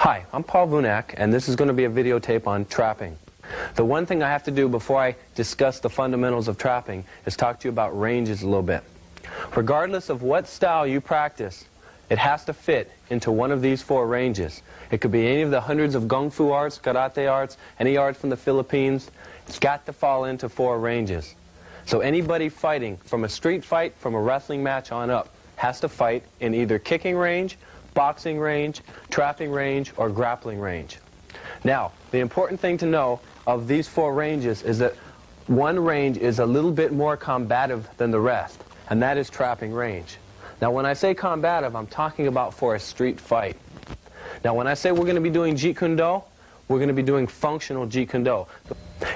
Hi, I'm Paul Vunak, and this is going to be a videotape on trapping. The one thing I have to do before I discuss the fundamentals of trapping is talk to you about ranges a little bit. Regardless of what style you practice, it has to fit into one of these four ranges. It could be any of the hundreds of Kung Fu arts, karate arts, any art from the Philippines. It's got to fall into four ranges. So anybody fighting from a street fight, from a wrestling match on up, has to fight in either kicking range, boxing range, trapping range, or grappling range. Now, the important thing to know of these four ranges is that one range is a little bit more combative than the rest, and that is trapping range. Now, when I say combative, I'm talking about for a street fight. Now, when I say we're going to be doing Jeet Kune Do, we're going to be doing functional Jeet Kune Do.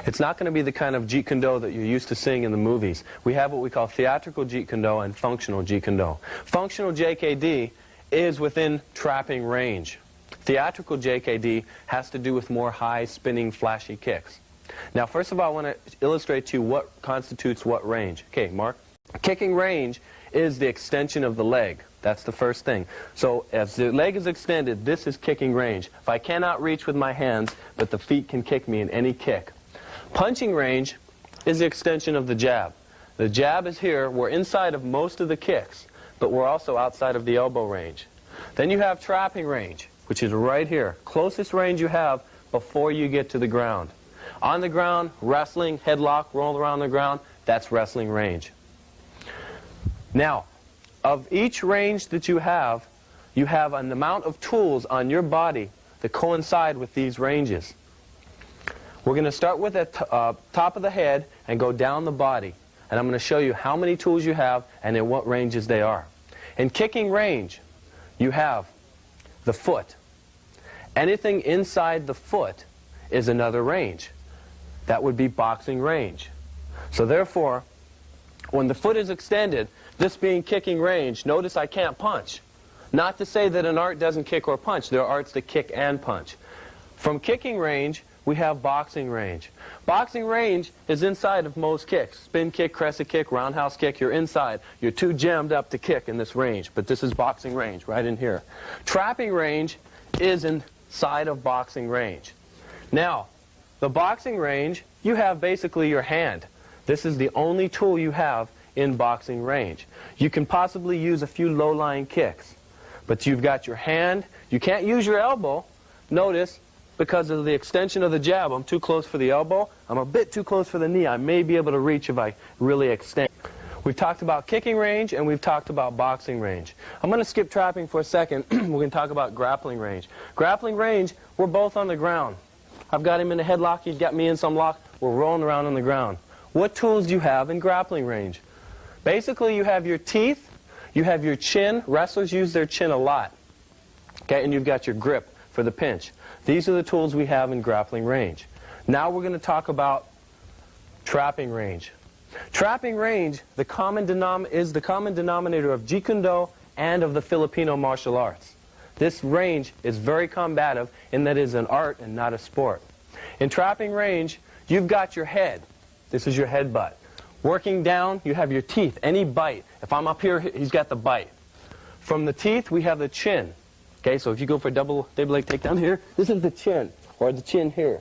It's not going to be the kind of Jeet Kune Do that you're used to seeing in the movies. We have what we call theatrical Jeet Kune Do and functional Jeet Kune Do. Functional JKD is within trapping range. Theatrical JKD has to do with more high, spinning, flashy kicks. Now, first of all, I want to illustrate to you what constitutes what range. Okay, Mark? Kicking range is the extension of the leg. That's the first thing. So as the leg is extended, this is kicking range. If I cannot reach with my hands, but the feet can kick me in any kick. Punching range is the extension of the jab. The jab is here. We're inside of most of the kicks, but we're also outside of the elbow range. Then you have trapping range, which is right here. Closest range you have before you get to the ground. On the ground, wrestling, headlock, roll around the ground, that's wrestling range. Now, of each range that you have an amount of tools on your body that coincide with these ranges. We're going to start with the top of the head and go down the body. And I'm going to show you how many tools you have and in what ranges they are. In kicking range, you have the foot. Anything inside the foot is another range. That would be boxing range. So therefore, when the foot is extended, this being kicking range, notice I can't punch. Not to say that an art doesn't kick or punch. There are arts that kick and punch. From kicking range, we have boxing range. Boxing range is inside of most kicks. Spin kick, crescent kick, roundhouse kick, you're inside. You're too jammed up to kick in this range, but this is boxing range right in here. Trapping range is inside of boxing range. Now, the boxing range, you have basically your hand. This is the only tool you have in boxing range. You can possibly use a few low-lying kicks, but you've got your hand. You can't use your elbow. Notice, because of the extension of the jab, I'm too close for the elbow. I'm a bit too close for the knee. I may be able to reach if I really extend. We've talked about kicking range, and we've talked about boxing range. I'm going to skip trapping for a second. We're going to talk about grappling range. Grappling range, we're both on the ground. I've got him in a headlock. He's got me in some lock. We're rolling around on the ground. What tools do you have in grappling range? Basically, you have your teeth, you have your chin. Wrestlers use their chin a lot. Okay, and you've got your grip for the pinch. These are the tools we have in grappling range. Now we're going to talk about trapping range. Trapping range is the common denominator of Jeet Kune Do and of the Filipino martial arts. This range is very combative in that it is an art and not a sport. In trapping range, you've got your head. This is your headbutt. Working down, you have your teeth. Any bite. If I'm up here, he's got the bite. From the teeth, we have the chin. Okay, so if you go for a double leg takedown here, this is the chin, or the chin here.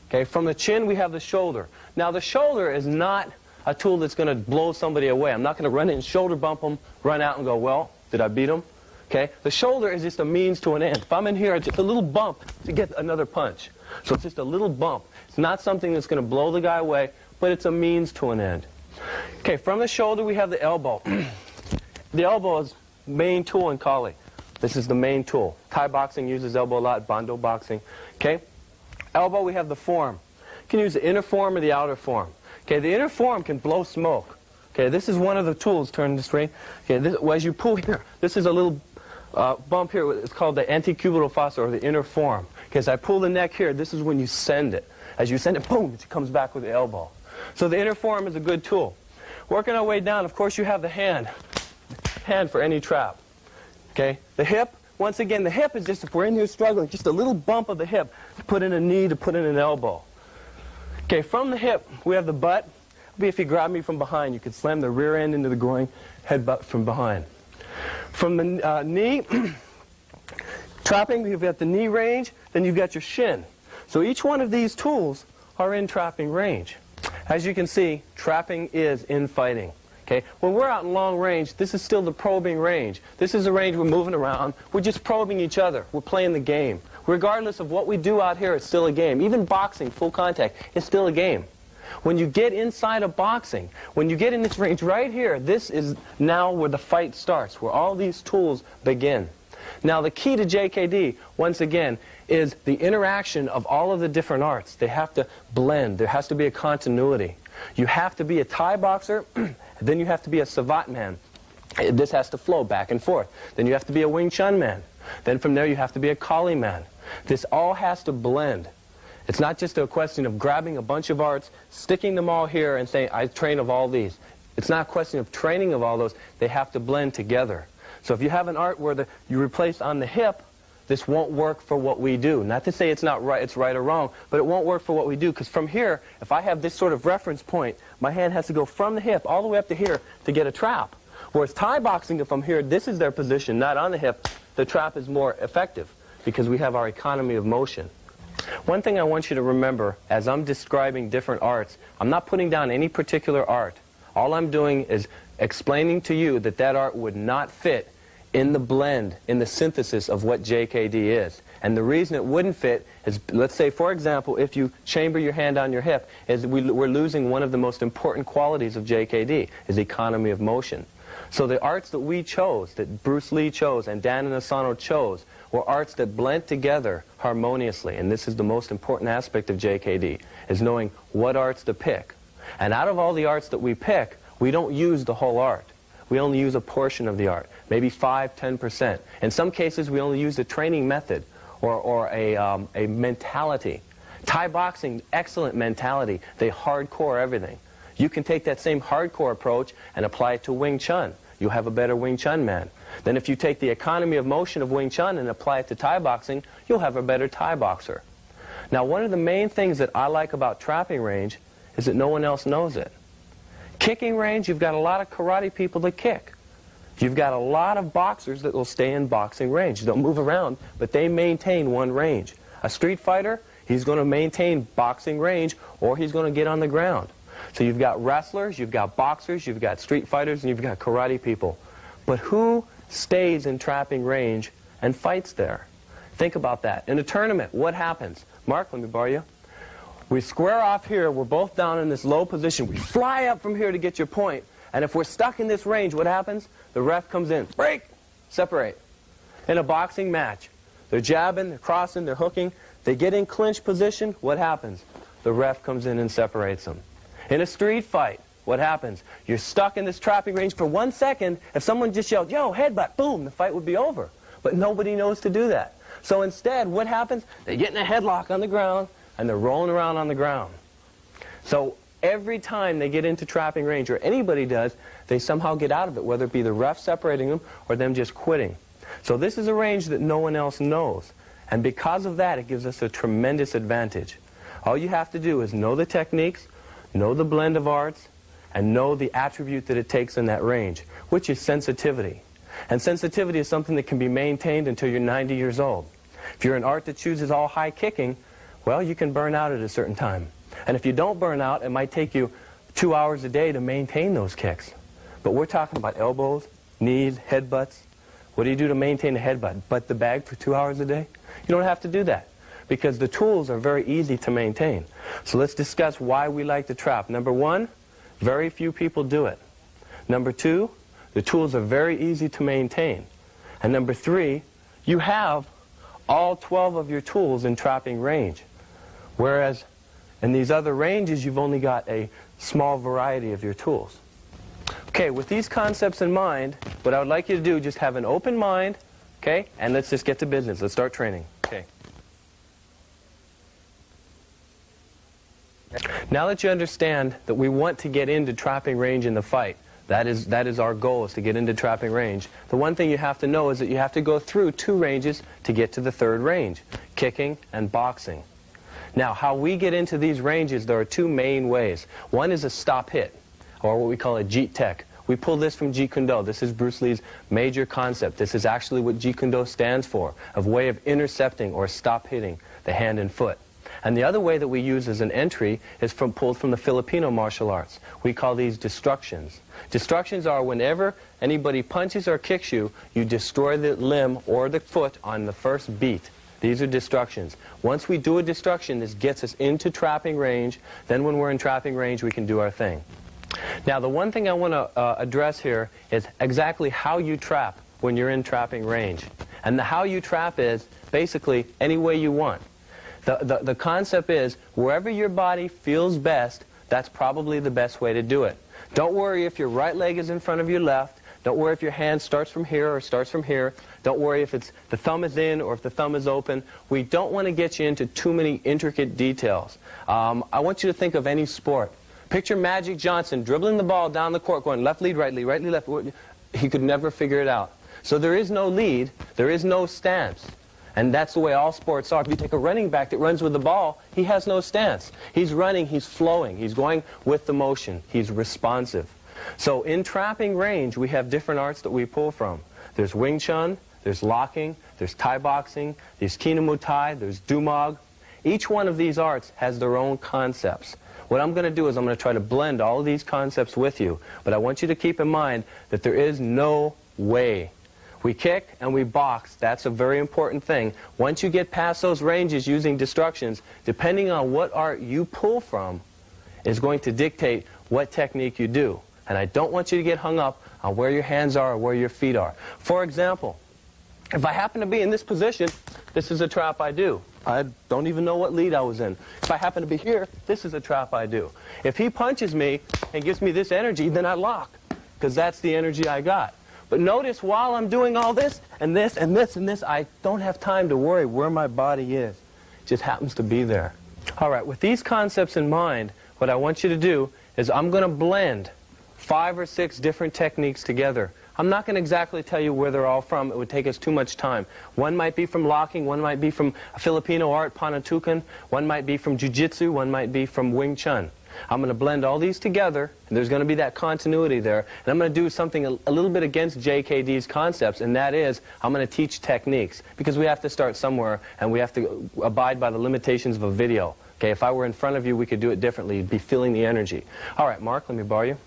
Okay, from the chin, we have the shoulder. Now, the shoulder is not a tool that's going to blow somebody away. I'm not going to run in and shoulder bump them, run out and go, well, did I beat them? Okay, the shoulder is just a means to an end. If I'm in here, it's just a little bump to get another punch. So it's just a little bump. It's not something that's going to blow the guy away, but it's a means to an end. Okay, from the shoulder, we have the elbow. The elbow is the main tool in Kali. This is the main tool. Thai boxing uses elbow a lot, Bando boxing. Okay, elbow, we have the form. You can use the inner form or the outer form. Okay, the inner form can blow smoke. Okay, this is one of the tools. Turn this way. Okay, as you pull here, this is a little bump here. It's called the antecubital fossa, or the inner form. Okay, as I pull the neck here, this is when you send it. As you send it, boom, it comes back with the elbow. So the inner form is a good tool. Working our way down, of course, you have the hand. Hand for any trap. Okay, the hip, once again, the hip is just, if we're in here struggling, just a little bump of the hip to put in a knee, to put in an elbow. Okay, from the hip, we have the butt. If you grab me from behind, you could slam the rear end into the groin, headbutt from behind. From the knee, Trapping, you've got the knee range, then you've got your shin. So each one of these tools are in trapping range. As you can see, trapping is in fighting. Okay? When we're out in long range, this is still the probing range. This is a range we're moving around. We're just probing each other. We're playing the game. Regardless of what we do out here, it's still a game. Even boxing, full contact, is still a game. When you get inside of boxing, when you get in this range right here, this is now where the fight starts, where all these tools begin. Now the key to JKD, once again, is the interaction of all of the different arts. They have to blend. There has to be a continuity. You have to be a Thai boxer, then you have to be a Savate man. This has to flow back and forth. Then you have to be a Wing Chun man. Then from there you have to be a Kali man. This all has to blend. It's not just a question of grabbing a bunch of arts, sticking them all here and saying, I train of all these. It's not a question of training of all those. They have to blend together. So if you have an art where you replace on the hip, this won't work for what we do. Not to say it's not right, it's right or wrong, but it won't work for what we do. Because from here, if I have this sort of reference point, my hand has to go from the hip all the way up to here to get a trap. Whereas Thai boxing, if I'm here, this is their position, not on the hip, the trap is more effective because we have our economy of motion. One thing I want you to remember, as I'm describing different arts, I'm not putting down any particular art. All I'm doing is explaining to you that that art would not fit in the blend, in the synthesis of what JKD is. And the reason it wouldn't fit is, let's say, for example, if you chamber your hand on your hip, is we're losing one of the most important qualities of JKD, is economy of motion. So the arts that we chose, that Bruce Lee chose and Dan Inosanto chose, were arts that blend together harmoniously. And this is the most important aspect of JKD, is knowing what arts to pick. And out of all the arts that we pick, we don't use the whole art. We only use a portion of the art, maybe 5–10%. In some cases, we only use a training method or a mentality. Thai boxing, excellent mentality. They hardcore everything. You can take that same hardcore approach and apply it to Wing Chun. You'll have a better Wing Chun man. Then if you take the economy of motion of Wing Chun and apply it to Thai boxing, you'll have a better Thai boxer. Now, one of the main things that I like about trapping range is that no one else knows it. Kicking range, you've got a lot of karate people that kick. You've got a lot of boxers that will stay in boxing range. They'll move around, but they maintain one range. A street fighter, he's going to maintain boxing range, or he's going to get on the ground. So you've got wrestlers, you've got boxers, you've got street fighters, and you've got karate people. But who stays in trapping range and fights there? Think about that. In a tournament, what happens? Mark, let me borrow you. We square off here, we're both down in this low position. We fly up from here to get your point. And if we're stuck in this range, what happens? The ref comes in. Break! Separate. In a boxing match, they're jabbing, they're crossing, they're hooking. They get in clinch position, what happens? The ref comes in and separates them. In a street fight, what happens? You're stuck in this trapping range for 1 second. If someone just yelled, yo, headbutt, boom, the fight would be over. But nobody knows to do that. So instead, what happens? They get in a headlock on the ground, and they're rolling around on the ground. So every time they get into trapping range, or anybody does, they somehow get out of it, whether it be the ref separating them or them just quitting. So this is a range that no one else knows. And because of that, it gives us a tremendous advantage. All you have to do is know the techniques, know the blend of arts, and know the attribute that it takes in that range, which is sensitivity. And sensitivity is something that can be maintained until you're 90 years old. If you're an art that chooses all high kicking, well, you can burn out at a certain time. And if you don't burn out, it might take you 2 hours a day to maintain those kicks. But we're talking about elbows, knees, headbutts. What do you do to maintain a headbutt? Butt the bag for 2 hours a day? You don't have to do that, because the tools are very easy to maintain. So let's discuss why we like to trap. Number one, very few people do it. Number two, the tools are very easy to maintain. And number three, you have all 12 of your tools in trapping range. Whereas in these other ranges, you've only got a small variety of your tools. Okay, with these concepts in mind, what I would like you to do, just have an open mind, okay, and let's just get to business. Let's start training. Okay. Now that you understand that we want to get into trapping range in the fight, that is our goal, is to get into trapping range. The one thing you have to know is that you have to go through 2 ranges to get to the 3rd range, kicking and boxing. Now, how we get into these ranges, there are 2 main ways. One is a stop hit, or what we call a jeet tech, We pull this from Jeet Kune Do. This is Bruce Lee's major concept. This is actually what Jeet Kune Do stands for, a way of intercepting or stop hitting the hand and foot. And the other way that we use as an entry is pulled from the Filipino martial arts. We call these destructions. Destructions are whenever anybody punches or kicks you, you destroy the limb or the foot on the first beat. These are destructions. Once we do a destruction, this gets us into trapping range. Then when we're in trapping range, we can do our thing. Now, the one thing I want to address here is exactly how you trap when you're in trapping range. And the how you trap is basically any way you want. The concept is wherever your body feels best, that's probably the best way to do it. Don't worry if your right leg is in front of your left. Don't worry if your hand starts from here or starts from here. Don't worry if the thumb is in or if the thumb is open. We don't want to get you into too many intricate details. I want you to think of any sport. Picture Magic Johnson dribbling the ball down the court going left lead, right lead, right lead, left lead. He could never figure it out. So there is no lead. There is no stance. And that's the way all sports are. If you take a running back that runs with the ball, he has no stance. He's running, he's flowing, he's going with the motion, he's responsive. So in trapping range, we have different arts that we pull from. There's Wing Chun, there's locking, there's Thai boxing, there's Kinamutai, there's Dumog. Each one of these arts has their own concepts. What I'm going to do is I'm going to try to blend all of these concepts with you, but I want you to keep in mind that there is no way. We kick and we box. That's a very important thing. Once you get past those ranges using destructions, depending on what art you pull from is going to dictate what technique you do. And I don't want you to get hung up on where your hands are or where your feet are. For example, if I happen to be in this position, this is a trap I do. I don't even know what lead I was in. If I happen to be here, this is a trap I do. If he punches me and gives me this energy, then I lock, because that's the energy I got. But notice while I'm doing all this, and this, and this, and this, I don't have time to worry where my body is. It just happens to be there. All right, with these concepts in mind, what I want you to do is I'm going to blend 5 or 6 different techniques together. I'm not going to exactly tell you where they're all from. It would take us too much time. One might be from locking, one might be from Filipino art, Panantukan, one might be from Jiu-Jitsu, one might be from Wing Chun. I'm going to blend all these together, and there's going to be that continuity there. And I'm going to do something a little bit against JKD's concepts, and that is I'm going to teach techniques, because we have to start somewhere, and we have to abide by the limitations of a video. Okay, if I were in front of you, we could do it differently. You'd be feeling the energy. All right, Mark, let me borrow you.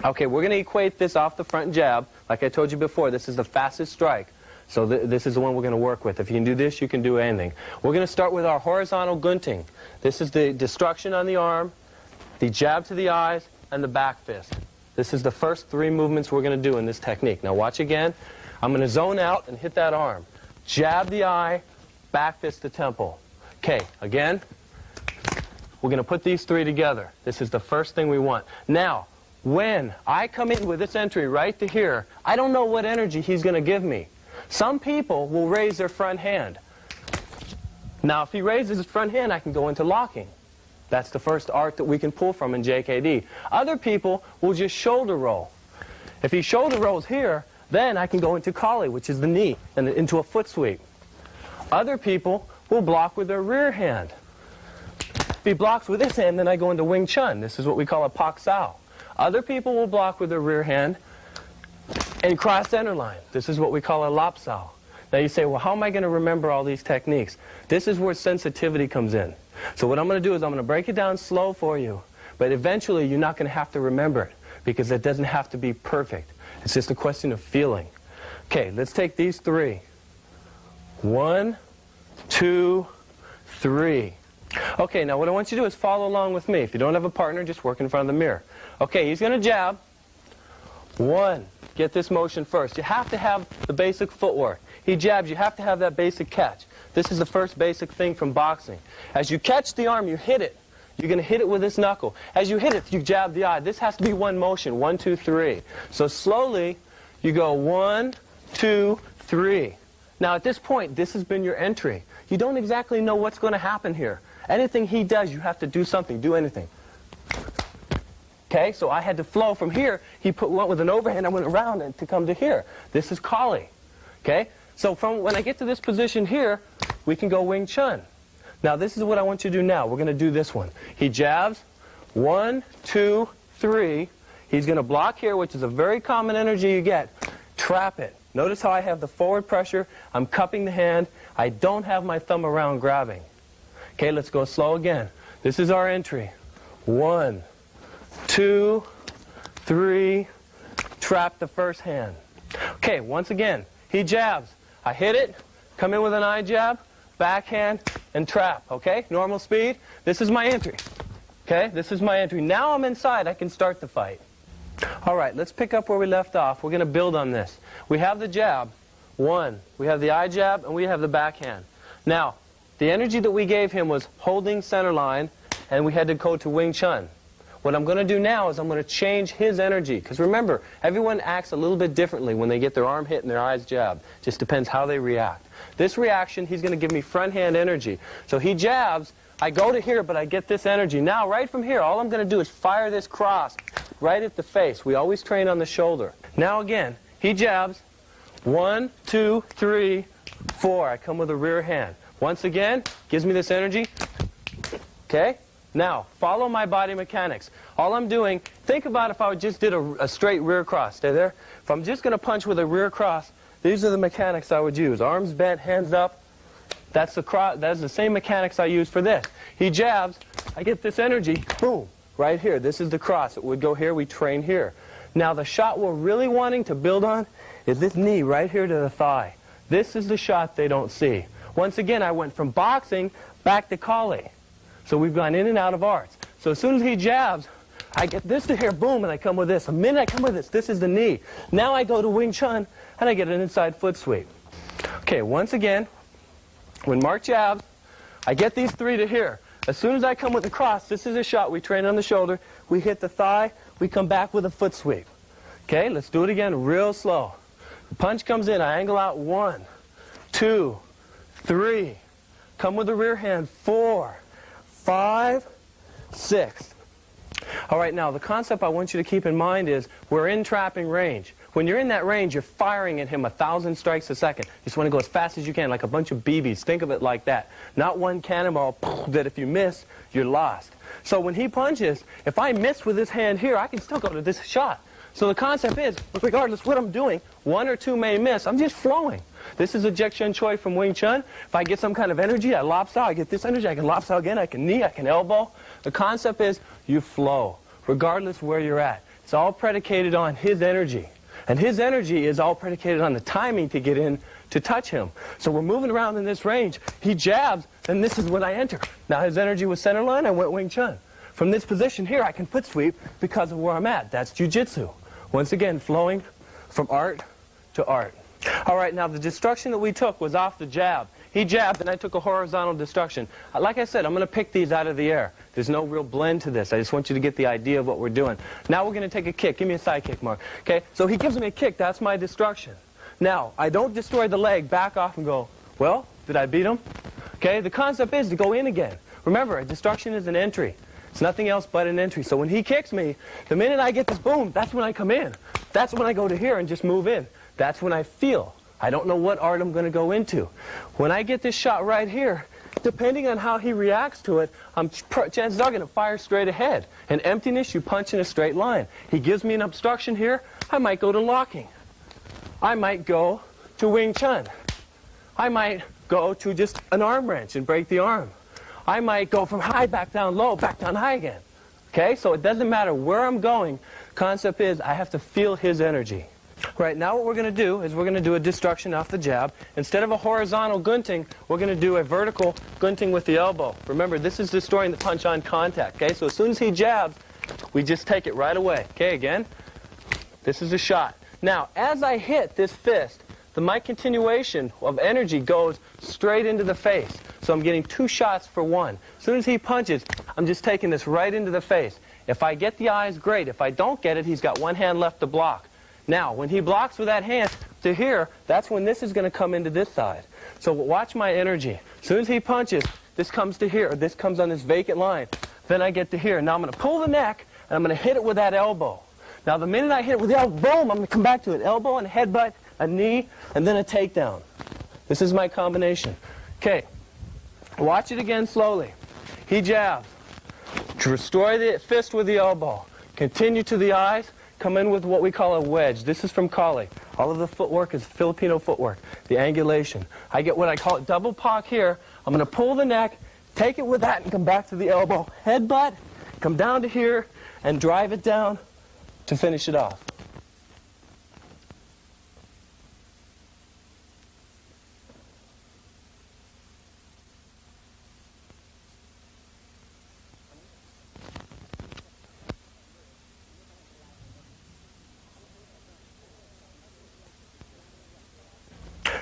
Okay, we're going to equate this off the front jab. Like I told you before, this is the fastest strike. So this is the one we're going to work with. If you can do this, you can do anything. We're going to start with our horizontal gunting. This is the destruction on the arm, the jab to the eyes, and the back fist. This is the first 3 movements we're going to do in this technique. Now watch again. I'm going to zone out and hit that arm. Jab the eye, back fist the temple. Okay, again. We're going to put these 3 together. This is the first thing we want. Now, when I come in with this entry right to here, I don't know what energy he's going to give me. Some people will raise their front hand. Now, if he raises his front hand, I can go into locking. That's the first art that we can pull from in JKD. Other people will just shoulder roll. If he shoulder rolls here, then I can go into Kali, which is the knee, and into a foot sweep. Other people will block with their rear hand. If he blocks with this hand, then I go into Wing Chun. This is what we call a Pak Sao. Other people will block with their rear hand and cross center line. This is what we call a Lap Sao. Now you say, well, how am I going to remember all these techniques? This is where sensitivity comes in. So what I'm going to do is I'm going to break it down slow for you. But eventually you're not going to have to remember it, because it doesn't have to be perfect. It's just a question of feeling. Okay, let's take these 3. 1, 2, 3. Okay, now what I want you to do is follow along with me. If you don't have a partner, just work in front of the mirror. Okay, he's going to jab. 1. Get this motion first. You have to have the basic footwork. He jabs, you have to have that basic catch. This is the first basic thing from boxing. As you catch the arm, you hit it. You're going to hit it with this knuckle. As you hit it, you jab the eye. This has to be one motion. 1, 2, 3. So slowly, you go 1, 2, 3. Now at this point, this has been your entry. You don't exactly know what's going to happen here. Anything he does, you have to do something. Do anything. Okay, so I had to flow from here. He went with an overhand. I went around and to come to here. This is Kali. Okay, so from when I get to this position here, we can go Wing Chun. Now this is what I want you to do now. We're going to do this one. He jabs. 1, 2, 3. He's going to block here, which is a very common energy you get. Trap it. Notice how I have the forward pressure. I'm cupping the hand. I don't have my thumb around grabbing. Okay, let's go slow again. This is our entry. 1, 2, 3. Trap the first hand. Okay, once again, he jabs. I hit it, come in with an eye jab, backhand, and trap. Okay, normal speed. This is my entry. Okay, this is my entry. Now I'm inside. I can start the fight. All right, let's pick up where we left off. We're going to build on this. We have the jab, 1. We have the eye jab, and we have the backhand. Now, the energy that we gave him was holding center line, and we had to go to Wing Chun. What I'm going to do now is I'm going to change his energy. Because remember, everyone acts a little bit differently when they get their arm hit and their eyes jabbed. Just depends how they react. This reaction, he's going to give me front hand energy. So he jabs, I go to here, but I get this energy. Now, right from here, all I'm going to do is fire this cross right at the face. We always train on the shoulder. Now again, he jabs. 1, 2, 3, 4. I come with a rear hand. Once again, gives me this energy. Okay? Now, follow my body mechanics. All I'm doing, think about if I just did a straight rear cross. Stay there. If I'm just going to punch with a rear cross, these are the mechanics I would use. Arms bent, hands up. That's the same mechanics I use for this. He jabs. I get this energy. Boom. Right here. This is the cross. It would go here. We train here. Now, the shot we're really wanting to build on is this knee right here to the thigh. This is the shot they don't see. Once again, I went from boxing back to Kali. So we've gone in and out of arts. So as soon as he jabs, I get this to here, boom, and I come with this. The minute I come with this, this is the knee. Now I go to Wing Chun, and I get an inside foot sweep. Okay, once again, when Mark jabs, I get these 3 to here. As soon as I come with the cross, this is a shot. We train on the shoulder. We hit the thigh. We come back with a foot sweep. Okay, let's do it again real slow. The punch comes in. I angle out 1, 2, 3. Come with the rear hand. 4, 5, 6. All right, now the concept I want you to keep in mind is we're in trapping range. When you're in that range, you're firing at him 1,000 strikes a second. You just want to go as fast as you can, like a bunch of BBs. Think of it like that. Not one cannonball that if you miss, you're lost. So when he punches, if I miss with this hand here, I can still go to this shot. So the concept is, regardless of what I'm doing, 1 or 2 may miss. I'm just flowing. This is a Jekshin Choi from Wing Chun. If I get some kind of energy, I lopsaw. I get this energy, I can lopsaw again, I can knee, I can elbow. The concept is you flow, regardless of where you're at. It's all predicated on his energy. And his energy is all predicated on the timing to get in to touch him. So we're moving around in this range. He jabs, and this is when I enter. Now his energy was center line, I went Wing Chun. From this position here, I can foot sweep because of where I'm at. That's jiu-jitsu. Once again, flowing from art to art. All right, now the destruction that we took was off the jab. He jabbed, and I took a horizontal destruction. Like I said, I'm going to pick these out of the air. There's no real blend to this. I just want you to get the idea of what we're doing. Now we're going to take a kick. Give me a side kick, Mark. Okay, so he gives me a kick. That's my destruction. Now, I don't destroy the leg, back off and go, well, did I beat him? Okay, the concept is to go in again. Remember, a destruction is an entry. It's nothing else but an entry. So when he kicks me, the minute I get this boom, that's when I come in. That's when I go to here and just move in. That's when I feel. I don't know what art I'm going to go into. When I get this shot right here, depending on how he reacts to it, chances are going to fire straight ahead. In emptiness, you punch in a straight line. He gives me an obstruction here, I might go to locking. I might go to Wing Chun. I might go to just an arm wrench and break the arm. I might go from high back down low, back down high again. Okay, so it doesn't matter where I'm going. Concept is I have to feel his energy. Right, now what we're going to do is we're going to do a destruction off the jab. Instead of a horizontal gunting, we're going to do a vertical gunting with the elbow. Remember, this is destroying the punch on contact. Okay, so as soon as he jabs, we just take it right away. Okay, again, this is a shot. Now, as I hit this fist, my continuation of energy goes straight into the face. So I'm getting 2 shots for 1. As soon as he punches, I'm just taking this right into the face. If I get the eyes, great. If I don't get it, he's got 1 hand left to block. Now, when he blocks with that hand to here, that's when this is going to come into this side. So watch my energy. As soon as he punches, this comes to here. This comes on this vacant line. Then I get to here. Now I'm going to pull the neck, and I'm going to hit it with that elbow. Now, the minute I hit it with the elbow, boom, I'm going to come back to it. Elbow and a headbutt, a knee, and then a takedown. This is my combination. Okay, watch it again slowly. He jabs. Destroy the fist with the elbow. Continue to the eyes. come in with what we call a wedge. This is from Kali. All of the footwork is Filipino footwork, the angulation. I get what I call it double pock here. I'm going to pull the neck, take it with that, and come back to the elbow. Headbutt, come down to here, and drive it down to finish it off.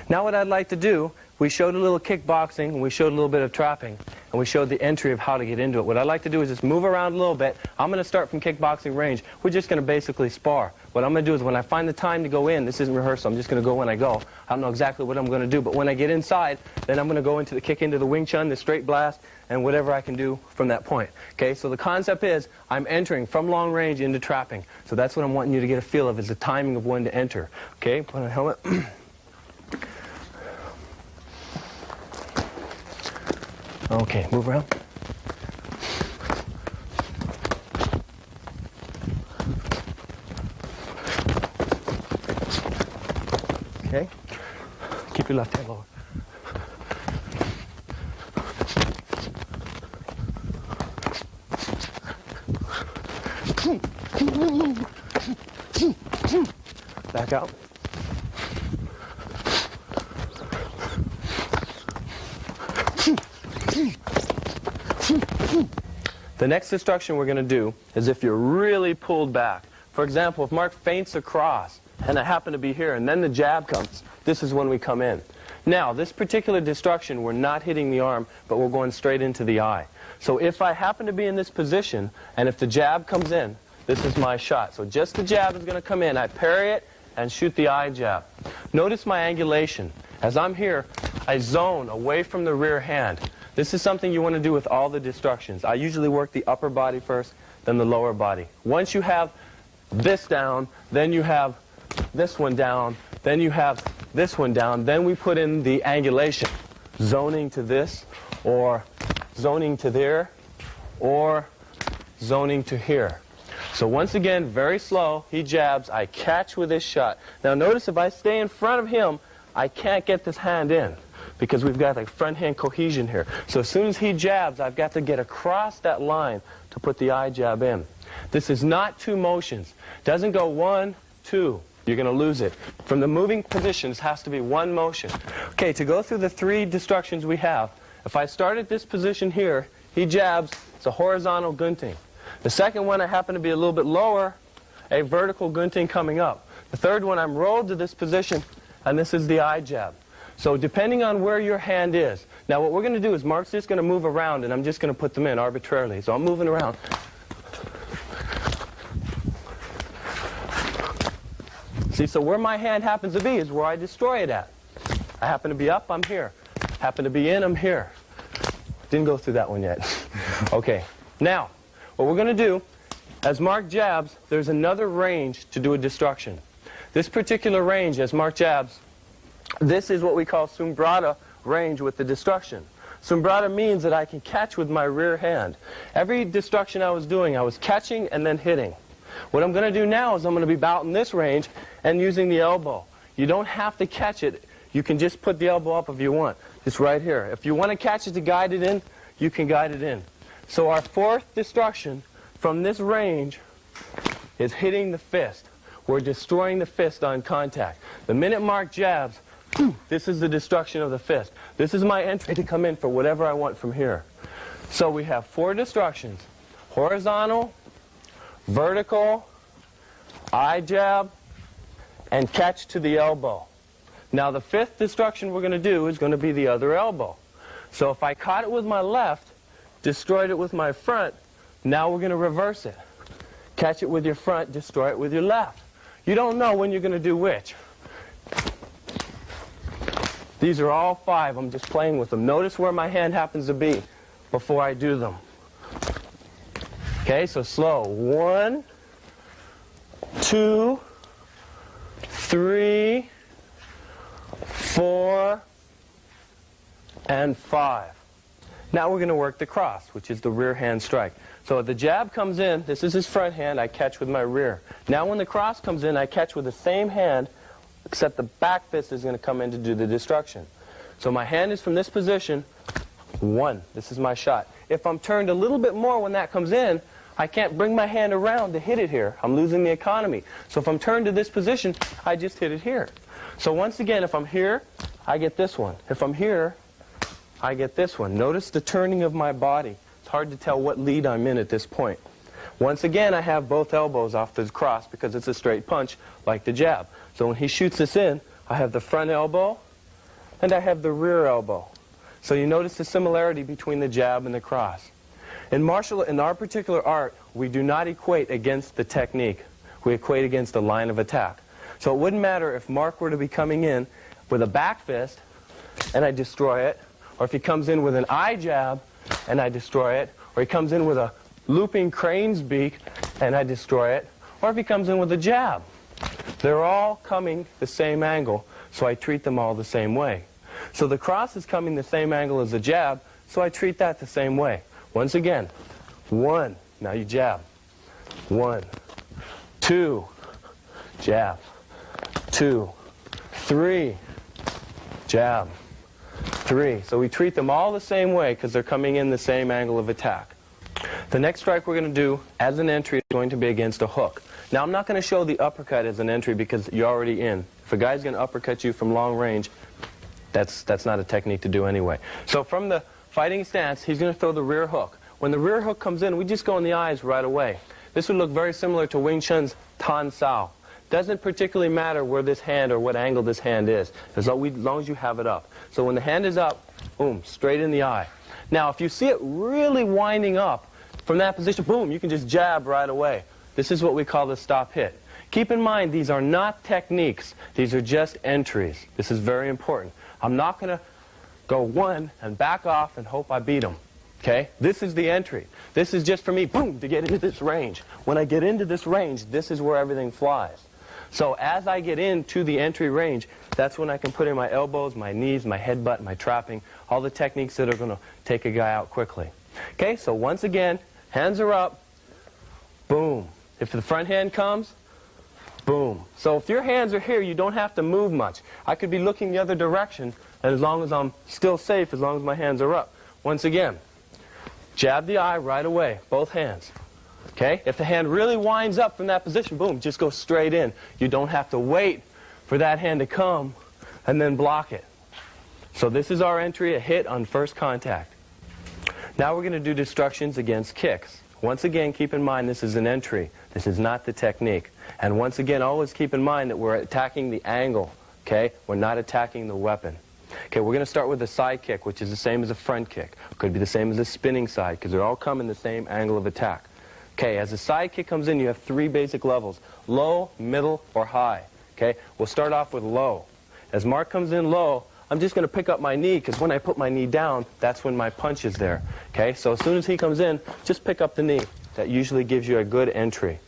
Now what I'd like to do, we showed a little kickboxing, and we showed a little bit of trapping, and we showed the entry of how to get into it. What I'd like to do is just move around a little bit. I'm going to start from kickboxing range. We're just going to basically spar. What I'm going to do is when I find the time to go in, this isn't rehearsal, I'm just going to go when I go. I don't know exactly what I'm going to do, but when I get inside, then I'm going to go into the kick into the Wing Chun, the straight blast, and whatever I can do from that point. Okay, so the concept is I'm entering from long range into trapping. So that's what I'm wanting you to get a feel of, is the timing of when to enter. Okay, put on a helmet. Okay, move around. Okay, keep your left hand lower. Back out. The next instruction we're going to do is if you're really pulled back. For example, if Mark feints across, and I happen to be here, and then the jab comes, this is when we come in. Now, this particular destruction, we're not hitting the arm, but we're going straight into the eye. So if I happen to be in this position, and if the jab comes in, this is my shot. So just the jab is going to come in. I parry it and shoot the eye jab. Notice my angulation. As I'm here, I zone away from the rear hand. This is something you want to do with all the destructions. I usually work the upper body first, then the lower body. Once you have this down, then you have this one down, then you have this one down, then we put in the angulation. Zoning to this, or zoning to there, or zoning to here. So once again, very slow, he jabs, I catch with this shot. Now notice if I stay in front of him, I can't get this hand in, because we've got like front hand cohesion here. So as soon as he jabs, I've got to get across that line to put the eye jab in. This is not two motions. Doesn't go 1, 2. You're going to lose it. From the moving positions, has to be one motion. Okay, to go through the 3 destructions we have, if I start at this position here, he jabs, it's a horizontal gunting. The second one, I happen to be a little bit lower, a vertical gunting coming up. The third one, I'm rolled to this position, and this is the eye jab. So depending on where your hand is. Now what we're going to do is Mark's just going to move around, and I'm just going to put them in arbitrarily. So I'm moving around. See, so where my hand happens to be is where I destroy it at. I happen to be up, I'm here. Happen to be in, I'm here. Didn't go through that one yet. Okay, now, what we're going to do, as Mark jabs, there's another range to do a destruction. This particular range, as Mark jabs, this is what we call Sumbrata range with the destruction. Sumbrata means that I can catch with my rear hand. Every destruction I was doing, I was catching and then hitting. What I'm going to do now is I'm going to be out in this range and using the elbow. You don't have to catch it. You can just put the elbow up if you want. It's right here. If you want to catch it to guide it in, you can guide it in. So our 4th destruction from this range is hitting the fist. We're destroying the fist on contact. The minute Mark jabs, this is the destruction of the fist. This is my entry to come in for whatever I want from here. So we have 4 destructions. Horizontal, vertical, eye jab, and catch to the elbow. Now the 5th destruction we're going to do is going to be the other elbow. So if I caught it with my left, destroyed it with my front, now we're going to reverse it. Catch it with your front, destroy it with your left. You don't know when you're going to do which. These are all 5. I'm just playing with them. Notice where my hand happens to be before I do them. Okay, so slow. 1, 2, 3, 4, and 5. Now we're going to work the cross, which is the rear hand strike. So the jab comes in, this is his front hand, I catch with my rear. Now when the cross comes in, I catch with the same hand, except the back fist is going to come in to do the destruction. So my hand is from this position, 1. This is my shot. If I'm turned a little bit more when that comes in, I can't bring my hand around to hit it here. I'm losing the economy. So if I'm turned to this position, I just hit it here. So once again, if I'm here, I get this one. If I'm here, I get this one. Notice the turning of my body. It's hard to tell what lead I'm in at this point. Once again, I have both elbows off the cross because it's a straight punch like the jab. So when he shoots this in, I have the front elbow and I have the rear elbow. So you notice the similarity between the jab and the cross. In our particular art, we do not equate against the technique. We equate against the line of attack. So it wouldn't matter if Mark were to be coming in with a back fist and I destroy it, or if he comes in with an eye jab and I destroy it, or he comes in with a looping crane's beak and I destroy it, or if he comes in with a jab. They're all coming the same angle, so I treat them all the same way. So the cross is coming the same angle as the jab, so I treat that the same way. Once again, 1, now you jab. 1, 2, jab. 2, 3, jab. 3. So we treat them all the same way because they're coming in the same angle of attack. The next strike we're going to do as an entry is going to be against a hook. Now I'm not going to show the uppercut as an entry because you're already in. If a guy's going to uppercut you from long range, that's not a technique to do anyway. So from the fighting stance, he's going to throw the rear hook. When the rear hook comes in, we just go in the eyes right away. This would look very similar to Wing Chun's Tan Sao. Doesn't particularly matter where this hand or what angle this hand is, as long as you have it up. So when the hand is up, boom, straight in the eye. Now if you see it really winding up from that position, boom, you can just jab right away. This is what we call the stop hit. Keep in mind, these are not techniques. These are just entries. This is very important. I'm not going to go 1 and back off and hope I beat him. Okay? This is the entry. This is just for me, boom, to get into this range. When I get into this range, this is where everything flies. So as I get into the entry range, that's when I can put in my elbows, my knees, my headbutt, my trapping, all the techniques that are going to take a guy out quickly. Okay, so once again, hands are up, boom. If the front hand comes, boom. So if your hands are here, you don't have to move much. I could be looking the other direction, and as long as I'm still safe, as long as my hands are up. Once again, jab the eye right away, both hands. Okay? If the hand really winds up from that position, boom, just go straight in. You don't have to wait for that hand to come and then block it. So this is our entry, a hit on first contact. Now we're going to do destructions against kicks. Once again, keep in mind this is an entry. This is not the technique. And once again, always keep in mind that we're attacking the angle. Okay? We're not attacking the weapon. Okay, we're going to start with a side kick, which is the same as a front kick. Could be the same as a spinning side, because they all come in the same angle of attack. Okay, as a side kick comes in, you have 3 basic levels: low, middle, or high. Okay, we'll start off with low. As Mark comes in low, I'm just going to pick up my knee, because when I put my knee down, that's when my punch is there. Okay, so as soon as he comes in, just pick up the knee. That usually gives you a good entry.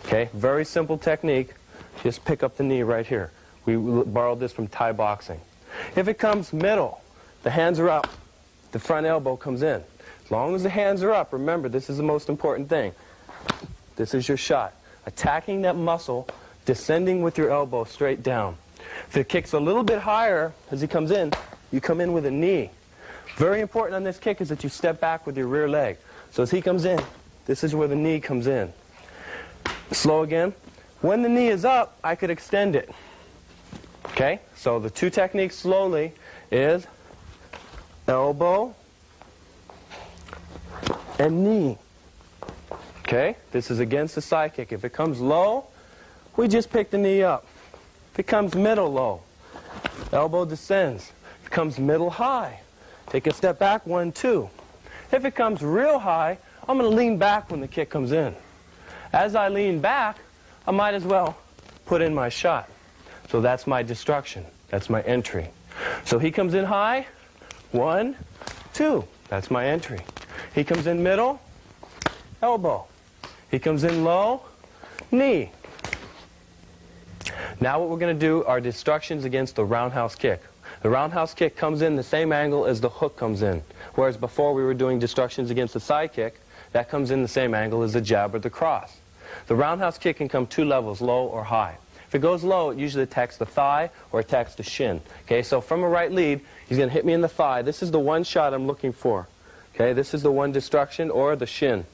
Okay, very simple technique. Just pick up the knee right here. We borrowed this from Thai boxing. If it comes middle, the hands are up, the front elbow comes in. As long as the hands are up, remember, this is the most important thing. This is your shot. Attacking that muscle, descending with your elbow straight down. If it kicks a little bit higher as he comes in, you come in with a knee. Very important on this kick is that you step back with your rear leg. So as he comes in, this is where the knee comes in. Slow again. When the knee is up, I could extend it. Okay, so the 2 techniques slowly is elbow and knee. Okay, this is against the side kick. If it comes low, we just pick the knee up. If it comes middle low, elbow descends. If it comes middle high, take a step back, 1, 2. If it comes real high, I'm going to lean back when the kick comes in. As I lean back, I might as well put in my shot. So that's my destruction. That's my entry. So he comes in high, 1, 2. That's my entry. He comes in middle, elbow. He comes in low, knee. Now what we're going to do are destructions against the roundhouse kick. The roundhouse kick comes in the same angle as the hook comes in. Whereas before we were doing destructions against the side kick, that comes in the same angle as the jab or the cross. The roundhouse kick can come two levels, low or high. If it goes low, it usually attacks the thigh or attacks the shin. Okay, so from a right lead, he's going to hit me in the thigh. This is the one shot I'm looking for. Okay, this is the one destruction or the shin.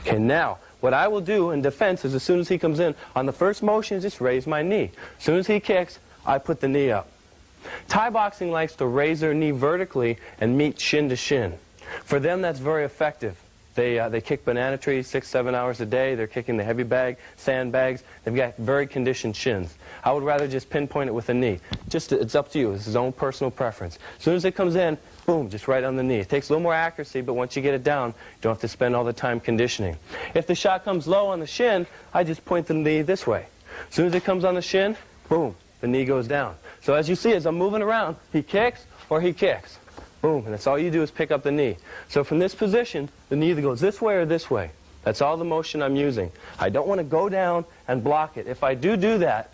Okay, now, what I will do in defense is as soon as he comes in, on the first motion, just raise my knee. As soon as he kicks, I put the knee up. Thai boxing likes to raise their knee vertically and meet shin to shin. For them, that's very effective. They kick banana trees 6-7 hours a day. They're kicking the heavy bag, sandbags. They've got very conditioned shins. I would rather just pinpoint it with a knee. It's up to you. It's his own personal preference. As soon as it comes in, boom, just right on the knee. It takes a little more accuracy, but once you get it down, you don't have to spend all the time conditioning. If the shot comes low on the shin, I just point the knee this way. As soon as it comes on the shin, boom, the knee goes down. So as you see, as I'm moving around, he kicks or he kicks. Boom, and that's all you do is pick up the knee. So from this position, the knee either goes this way or this way. That's all the motion I'm using. I don't want to go down and block it. If I do that,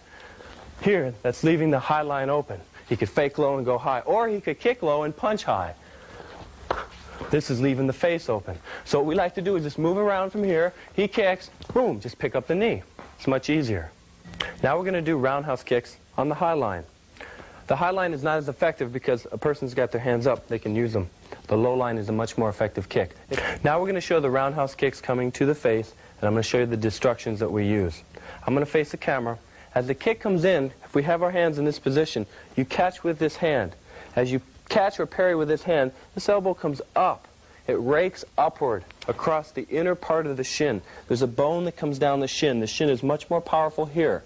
here, that's leaving the high line open. He could fake low and go high, or he could kick low and punch high. This is leaving the face open. So what we like to do is just move around from here. He kicks, boom, just pick up the knee. It's much easier. Now we're going to do roundhouse kicks on the high line. The high line is not as effective because a person's got their hands up, they can use them. The low line is a much more effective kick. Now we're going to show the roundhouse kicks coming to the face, and I'm going to show you the destructions that we use. I'm going to face the camera. As the kick comes in, if we have our hands in this position, you catch with this hand. As you catch or parry with this hand, this elbow comes up. It rakes upward across the inner part of the shin. There's a bone that comes down the shin. The shin is much more powerful here.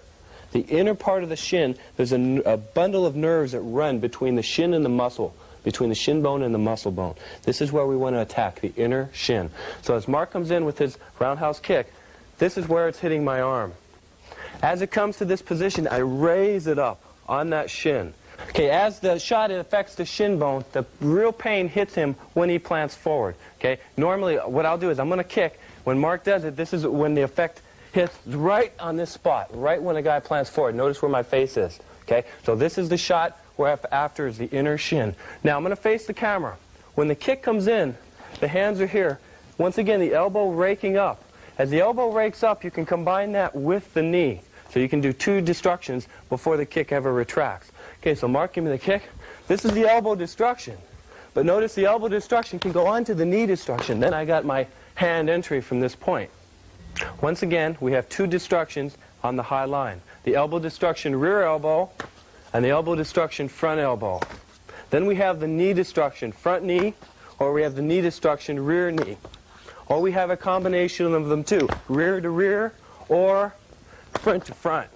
The inner part of the shin, there's a bundle of nerves that run between the shin and the muscle, between the shin bone and the muscle bone. This is where we want to attack, the inner shin. So as Mark comes in with his roundhouse kick, this is where it's hitting my arm. As it comes to this position, I raise it up on that shin. Okay, as the shot affects the shin bone, the real pain hits him when he plants forward. Okay, normally what I'll do is I'm going to kick. When Mark does it, this is when the effect hits right on this spot, right when a guy plants forward. Notice where my face is. Okay, so this is the shot where after is the inner shin. Now I'm going to face the camera. When the kick comes in, the hands are here. Once again, the elbow raking up. As the elbow rakes up, you can combine that with the knee. So you can do two destructions before the kick ever retracts. Okay, so Mark, give me the kick. This is the elbow destruction. But notice the elbow destruction can go on to the knee destruction. Then I got my hand entry from this point. Once again, we have two destructions on the high line. The elbow destruction rear elbow and the elbow destruction front elbow. Then we have the knee destruction front knee, or we have the knee destruction rear knee. Or we have a combination of them too, rear to rear or front to front.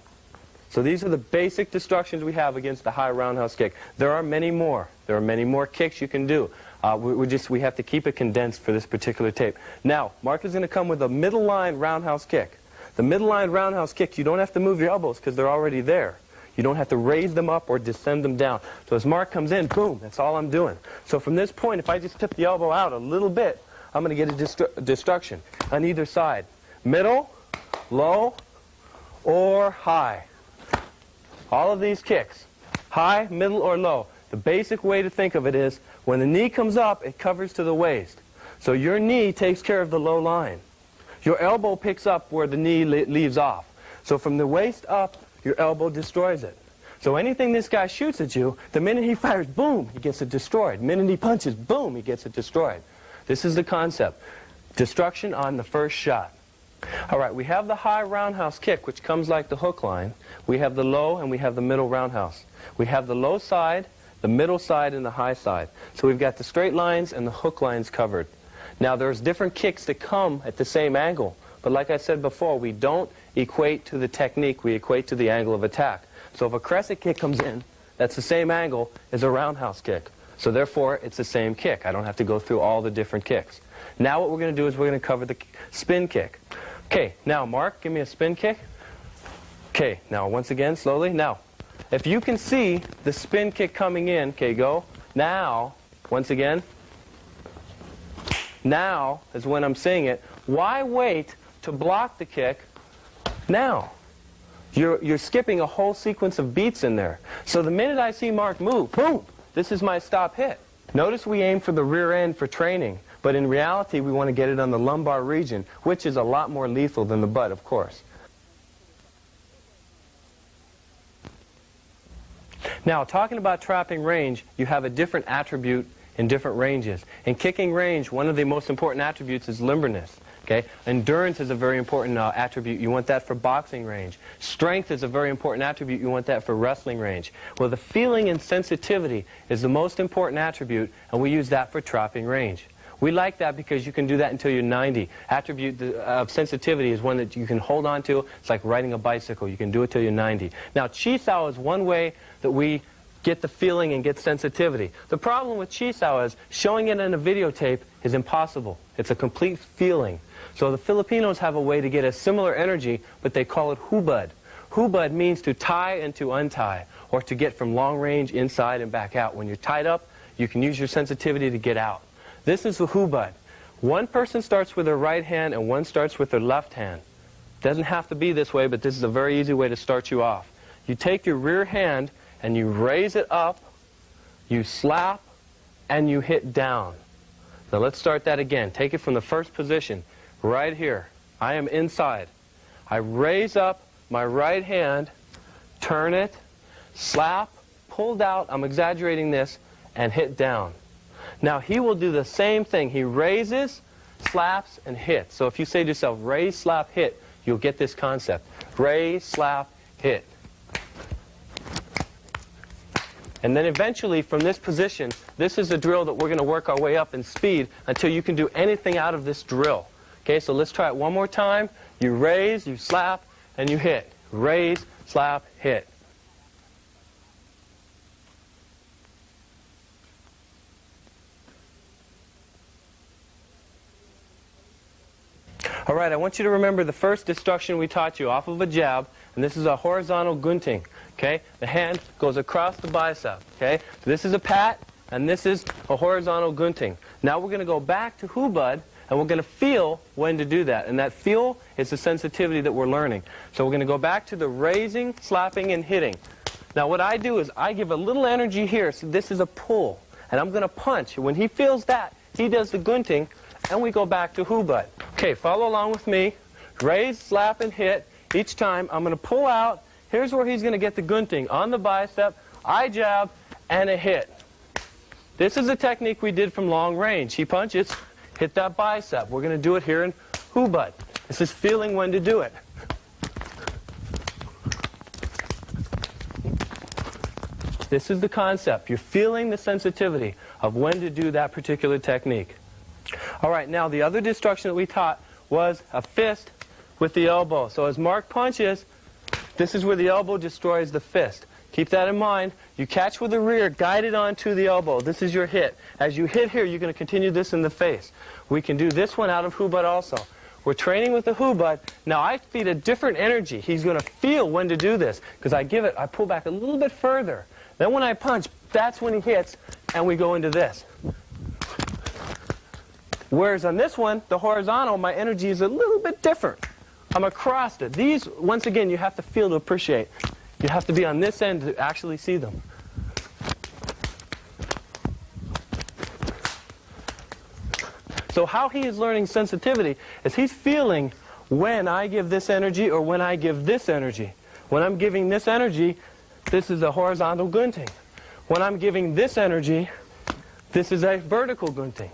So these are the basic destructions we have against the high roundhouse kick. There are many more. There are many more kicks you can do. We have to keep it condensed for this particular tape. Now, Mark is going to come with a middle line roundhouse kick. The middle line roundhouse kick, you don't have to move your elbows because they're already there. You don't have to raise them up or descend them down. So as Mark comes in, boom, that's all I'm doing. So from this point, if I just tip the elbow out a little bit, I'm going to get a destruction on either side. Middle, low, or high. All of these kicks, high, middle, or low. The basic way to think of it is when the knee comes up, it covers to the waist. So your knee takes care of the low line. Your elbow picks up where the knee leaves off. So from the waist up, your elbow destroys it. So anything this guy shoots at you, the minute he fires, boom, he gets it destroyed. The minute he punches, boom, he gets it destroyed. This is the concept. Destruction on the first shot. All right, we have the high roundhouse kick, which comes like the hook line. We have the low, and we have the middle roundhouse. We have the low side, the middle side, and the high side. So we've got the straight lines and the hook lines covered. Now, there's different kicks that come at the same angle. But like I said before, we don't equate to the technique. We equate to the angle of attack. So if a crescent kick comes in, that's the same angle as a roundhouse kick. So therefore, it's the same kick. I don't have to go through all the different kicks. Now what we're going to do is we're going to cover the spin kick. Okay, now Mark, give me a spin kick. Okay, now once again, slowly. Now, if you can see the spin kick coming in, okay, go. Now, once again. Now is when I'm saying it. Why wait to block the kick now? You're skipping a whole sequence of beats in there. So the minute I see Mark move, boom, this is my stop hit. Notice we aim for the rear end for training, but in reality we want to get it on the lumbar region, which is a lot more lethal than the butt, of course. Now, talking about trapping range, you have a different attribute in different ranges. In kicking range, one of the most important attributes is limberness. Okay? Endurance is a very important attribute. You want that for boxing range. Strength is a very important attribute. You want that for wrestling range. Well, the feeling and sensitivity is the most important attribute, and we use that for trapping range. We like that because you can do that until you're 90. Attribute of sensitivity is one that you can hold on to. It's like riding a bicycle. You can do it till you're 90. Now, chi sao is one way that we get the feeling and get sensitivity. The problem with chi sao is showing it in a videotape is impossible. It's a complete feeling. So the Filipinos have a way to get a similar energy, but they call it hubad. Hubad means to tie and to untie, or to get from long range inside and back out. When you're tied up, you can use your sensitivity to get out. This is the hubad. One person starts with their right hand and one starts with their left hand. Doesn't have to be this way, but this is a very easy way to start you off. You take your rear hand and you raise it up, you slap, and you hit down. Now let's start that again. Take it from the first position, right here. I am inside. I raise up my right hand, turn it, slap, pulled out, I'm exaggerating this, and hit down. Now he will do the same thing. He raises, slaps, and hits. So if you say to yourself, raise, slap, hit, you'll get this concept. Raise, slap, hit. And then eventually, from this position, this is a drill that we're going to work our way up in speed until you can do anything out of this drill. Okay, so let's try it one more time. You raise, you slap, and you hit. Raise, slap, hit. All right, I want you to remember the first destruction we taught you off of a jab, and this is a horizontal gunting. Okay, the hand goes across the bicep. Okay, this is a pat, and this is a horizontal gunting. Now we're going to go back to hubad, and we're going to feel when to do that. And that feel is the sensitivity that we're learning. So we're going to go back to the raising, slapping, and hitting. Now what I do is I give a little energy here. So this is a pull, and I'm going to punch. When he feels that, he does the gunting, and we go back to hubad. Okay, follow along with me. Raise, slap, and hit. Each time I'm going to pull out. Here's where he's going to get the gunting. On the bicep, I jab, and a hit. This is a technique we did from long range. He punches, hit that bicep. We're going to do it here in hubad. This is feeling when to do it. This is the concept. You're feeling the sensitivity of when to do that particular technique. All right, now the other destruction that we taught was a fist with the elbow. So as Mark punches, this is where the elbow destroys the fist. Keep that in mind. You catch with the rear, guide it onto the elbow. This is your hit. As you hit here, you're going to continue this in the face. We can do this one out of hubad also. We're training with the hubad. Now I feed a different energy. He's going to feel when to do this because I pull back a little bit further. Then when I punch, that's when he hits, and we go into this. Whereas on this one, the horizontal, my energy is a little bit different. I'm across it. These, once again, you have to feel to appreciate. You have to be on this end to actually see them. So how he is learning sensitivity is he's feeling when I give this energy or when I give this energy. When I'm giving this energy, this is a horizontal gunting. When I'm giving this energy, this is a vertical gunting.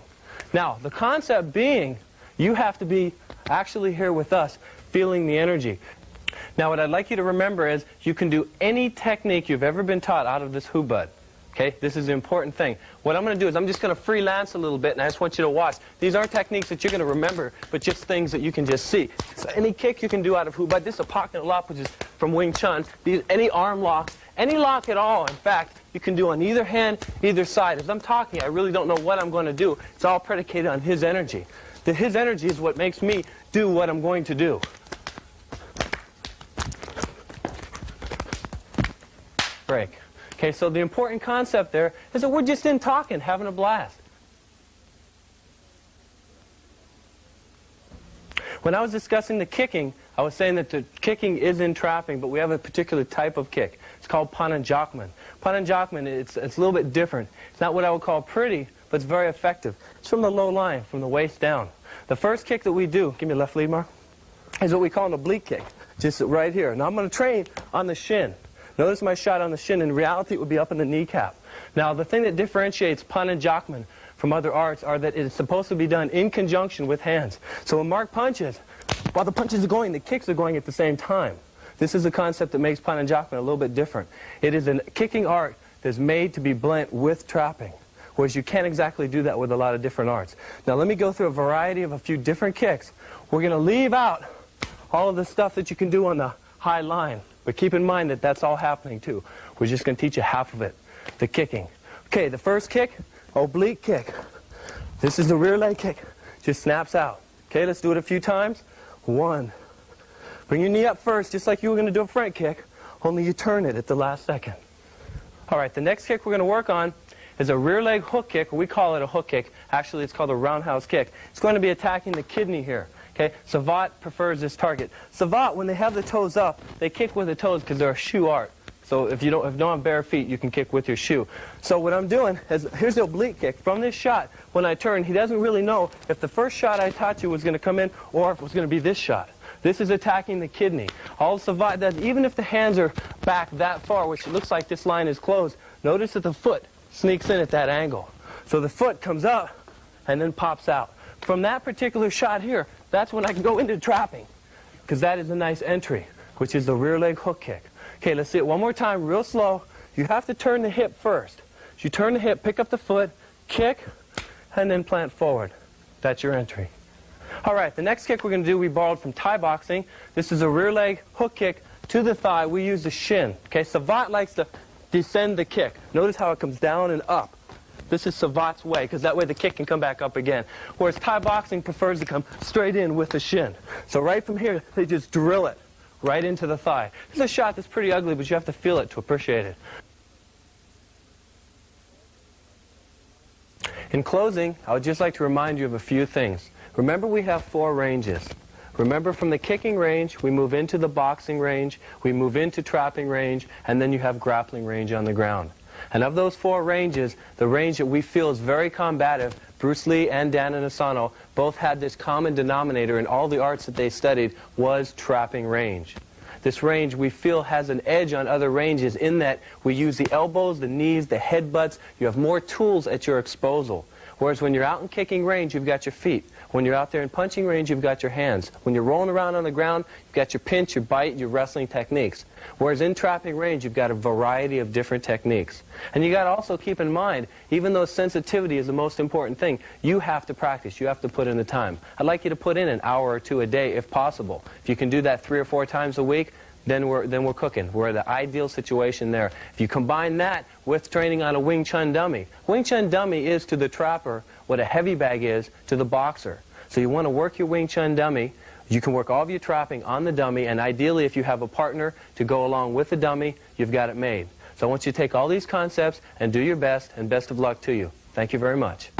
Now, the concept being, you have to be actually here with us, feeling the energy. Now, what I'd like you to remember is you can do any technique you've ever been taught out of this hubad. Okay? This is the important thing. What I'm going to do is I'm just going to freelance a little bit, and I just want you to watch. These aren't techniques that you're going to remember, but just things that you can just see. So any kick you can do out of hubad. This is a pocket lock, which is from Wing Chun. Any arm lock, any lock at all, in fact, you can do on either hand, either side. As I'm talking, I really don't know what I'm going to do. It's all predicated on his energy. His energy is what makes me do what I'm going to do. Break. Okay, so the important concept there is that we're just in talking, having a blast. When I was discussing the kicking, I was saying that the kicking is in trapping, but we have a particular type of kick. It's called pananjakman. Pananjakman, it's a little bit different. It's not what I would call pretty, but it's very effective. It's from the low line, from the waist down. The first kick that we do, give me a left lead, Mark, is what we call an oblique kick, just right here. Now I'm going to train on the shin. Notice my shot on the shin. In reality, it would be up in the kneecap. Now, the thing that differentiates pananjakman from other arts are that it is supposed to be done in conjunction with hands. So when Mark punches, while the punches are going, the kicks are going at the same time. This is a concept that makes pananjakman a little bit different. It is a kicking art that's made to be blent with trapping, whereas you can't exactly do that with a lot of different arts. Now let me go through a variety of a few different kicks. We're going to leave out all of the stuff that you can do on the high line, but keep in mind that that's all happening too. We're just going to teach you half of it, the kicking. Okay, the first kick, oblique kick. This is the rear leg kick. Just snaps out. Okay, let's do it a few times. 1. Bring your knee up first, just like you were going to do a front kick, only you turn it at the last second. All right, the next kick we're going to work on is a rear leg hook kick. We call it a hook kick. Actually, it's called a roundhouse kick. It's going to be attacking the kidney here. Okay, Savat prefers this target. Savat, when they have the toes up, they kick with the toes because they're a shoe art. So if you don't have bare feet, you can kick with your shoe. So what I'm doing is, here's the oblique kick. From this shot, when I turn, he doesn't really know if the first shot I taught you was going to come in or if it was going to be this shot. This is attacking the kidney. All Savat does, even if the hands are back that far, which it looks like this line is closed, notice that the foot sneaks in at that angle. So the foot comes up and then pops out. From that particular shot here, that's when I can go into trapping, because that is a nice entry, which is the rear leg hook kick. Okay, let's see it one more time, real slow. You have to turn the hip first. So you turn the hip, pick up the foot, kick, and then plant forward. That's your entry. All right, the next kick we're going to do, we borrowed from Thai boxing. This is a rear leg hook kick to the thigh. We use the shin. Okay, Savat likes to descend the kick. Notice how it comes down and up. This is Savat's way, because that way the kick can come back up again. Whereas Thai boxing prefers to come straight in with the shin. So right from here, they just drill it right into the thigh. This is a shot that's pretty ugly, but you have to feel it to appreciate it. In closing, I would just like to remind you of a few things. Remember, we have 4 ranges. Remember, from the kicking range, we move into the boxing range, we move into trapping range, and then you have grappling range on the ground. And of those 4 ranges, the range that we feel is very combative, Bruce Lee and Dan Inosanto both had this common denominator in all the arts that they studied, was trapping range. This range we feel has an edge on other ranges in that we use the elbows, the knees, the headbutts. You have more tools at your disposal. Whereas when you're out in kicking range, you've got your feet. When you're out there in punching range, you've got your hands. When you're rolling around on the ground, you've got your pinch, your bite, your wrestling techniques. Whereas in trapping range, you've got a variety of different techniques. And you got to also keep in mind, even though sensitivity is the most important thing, you have to practice. You have to put in the time. I'd like you to put in an hour or 2 a day if possible. If you can do that 3 or 4 times a week, then we're cooking. We're the ideal situation there. If you combine that with training on a Wing Chun dummy, Wing Chun dummy is to the trapper what a heavy bag is to the boxer. So you want to work your Wing Chun dummy. You can work all of your trapping on the dummy, and ideally if you have a partner to go along with the dummy, you've got it made. So I want you to take all these concepts and do your best, and best of luck to you. Thank you very much.